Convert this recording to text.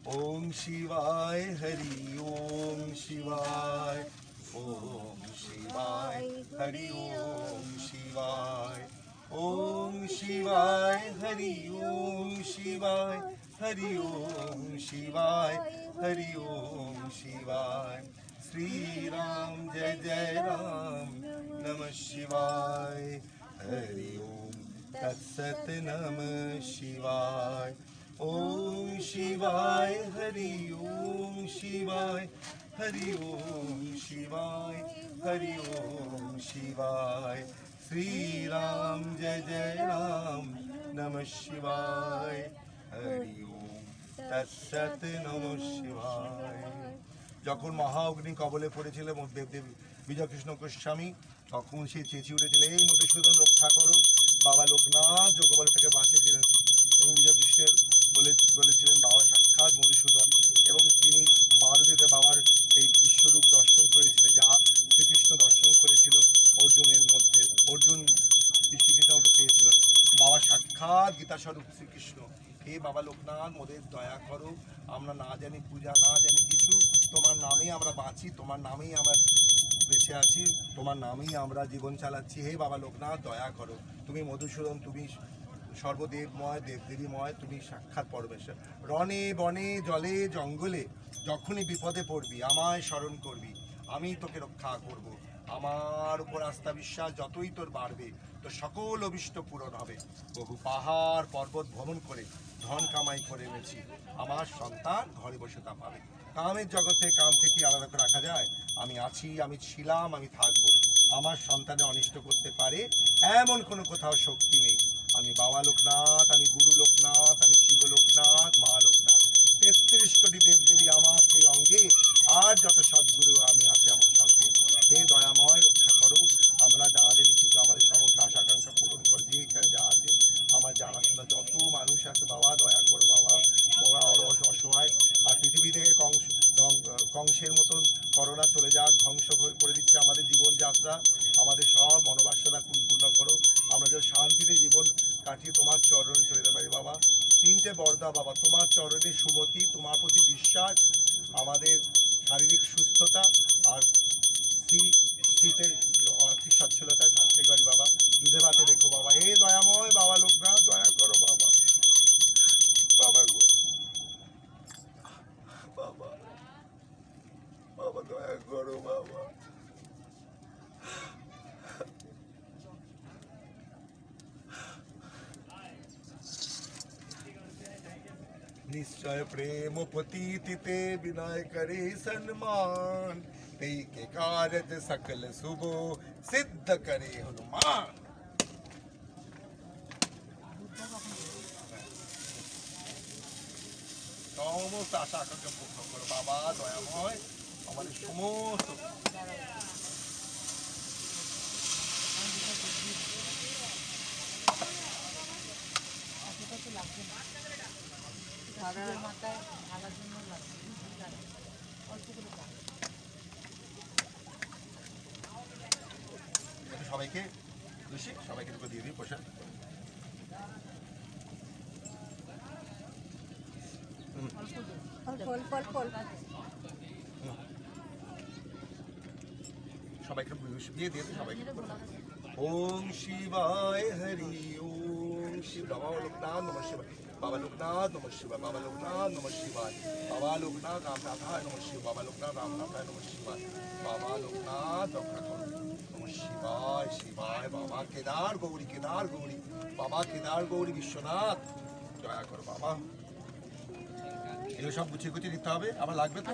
ओम शिवाय हरि ओम शिवाय ओम शिवाय हरि ओम शिवाय ओम शिवाय हरि ओम शिवाय हरि ओम शिवाय हरि ओम शिवाय श्री राम जय जय राम नमः शिवाय हरि ओम तत्सत नमः शिवाय ओम शिवाय हरि ओम शिवाय हरि ओम शिवाय हरि ओम शिवाय श्री राम जय जय राम नमः शिवाय हरि ओम तत्सत नमः शिवाय। যখন মহা অগ্নি কবলে পড়েছিল দেবদেব বিজয়কৃষ্ণ গোস্বামী, তখন সে চেঁচিয়ে উঠেছিল, এই মধুসূদন রক্ষা করো। বাবা লোকনাথ যোগবলে তাকে বাঁচিয়েছিলেন এবং বিজয়কৃষ্ণের বলেছিলেন বাবা সাক্ষাৎ মধুসূদন, এবং তিনি ভারতীতে বাবার সেই বিশ্বরূপ দর্শন করেছিলেন, যা শ্রীকৃষ্ণ দর্শন করেছিল অর্জুনের মধ্যে। অর্জুন শ্রীকৃষ্ণ পেয়েছিল বাবা সাক্ষাৎ গীতাস্বরূপ শ্রীকৃষ্ণ। হে বাবা লোকনাথ, মোদের দয়া করো, আমরা না জানি পূজা, না জানি কিছু, তোমার নামেই আমরা বাঁচি, তোমার নামেই আমরা বেঁচে আছি, তোমার নামেই আমরা জীবন চালাচ্ছি। হে বাবা লোকনাথ দয়া করো, তুমি মধুসূদন, তুমি সর্বদেবময় দেবদেবীময়, তুমি সাক্ষাৎ পরমেশ্বর। রণে বনে জলে জঙ্গলে যখনই বিপদে পড়বি আমায় স্মরণ করবি, আমি তোকে রক্ষা করব। আমার উপর আস্থা বিশ্বাস যতই তোর বাড়বে, তো সকল অভিষ্ট পূরণ হবে। বহু পাহাড় পর্বত ভ্রমণ করে ধন কামাই করে এনেছি, আমার সন্তান ঘরে বসে তা পাবে। কামের জগতে কাম থেকে আলাদা করে রাখা যায়? আমি আছি, আমি ছিলাম, আমি থাকবো। আমার সন্তানের অনিষ্ট করতে পারে এমন কোনো কোথাও শক্তি নেই। আমি বাবা লোকনাথ, আমি গুরু লোকনাথ, আমি শিব লোকনাথ, মা লোকনাথ, ৩৩ কোটি দেবদেবী আমার সেই অঙ্গে, আর যত সদ্গুরু আমি আছে আমার সঙ্গে। হে দয়াময় রক্ষা করো, আমরা যা জানি কিছু আমাদের সমস্ত আশা আকাঙ্ক্ষা পূরণ করে, যে এখানে যা আছে আমার জানাশোনা যত মানুষ আছে বাবা দয়া করো বাবা, ওরা অসহায়। আর পৃথিবী থেকে কংসের মতন করোনা চলে যাক, ধ্বংস করে দিচ্ছে আমাদের জীবনযাত্রা, আমাদের সব মনোবাসনা পূর্ণ করো, আমরা যেন শান্তিতে জীবন কাটিয়ে তোমার চরণে চলে যেতে পারি বাবা। তিনটে বরদা বাবা, তোমার চরণে সুমতি, তোমার প্রতি বিশ্বাস, আমাদের শারীরিক সুস্থতা আর শীতে আর্থিক সচ্ছলতায় থাকতে পারি বাবা। দুধে ভাতে রেখো বাবা। হে দয়াময় বাবা লোকনাথ দয়া করো বাবা, বাবা গো বাবা, বাবা দয়া করো বাবা। निश्चय प्रेम पतिते विनय करे सम्मान, तेई के कारज सकल शुभो सिद्ध करे हनुमान। সমস্ত আশা আকাঙ্ক্ষা পূর্ণ করো বাবা দয়াময়, আমাদের সমস্ত সবাইকে খুশি, সবাইকে দিয়ে দিই পোশাক। সবাইকে দিয়ে দিয়ে সবাইকে। ওম শিবায় হরি ওম শিব। বাবা লোকনাথ নমঃ শিবায়, বাবা লোকনাথ নমঃ শিবায়, বাবা লোকনাথ নমঃ শিবায়, বাবা লোকনাথ রামনাথায় নমঃ শিবায়, বাবা লোকনাথ রামনাথায় নমঃ শিবায়, বাবা লোকনাথ রক্ষা করো নমঃ শিবায় শিবায়। বাবা কেদার গৌরী, কেদার গৌরী, বাবা কেদার গৌরী বিশ্বনাথ দয়া করো বাবা। এগুলো সব গুছিয়ে গুছিয়ে নিতে হবে, আবার লাগবে তো।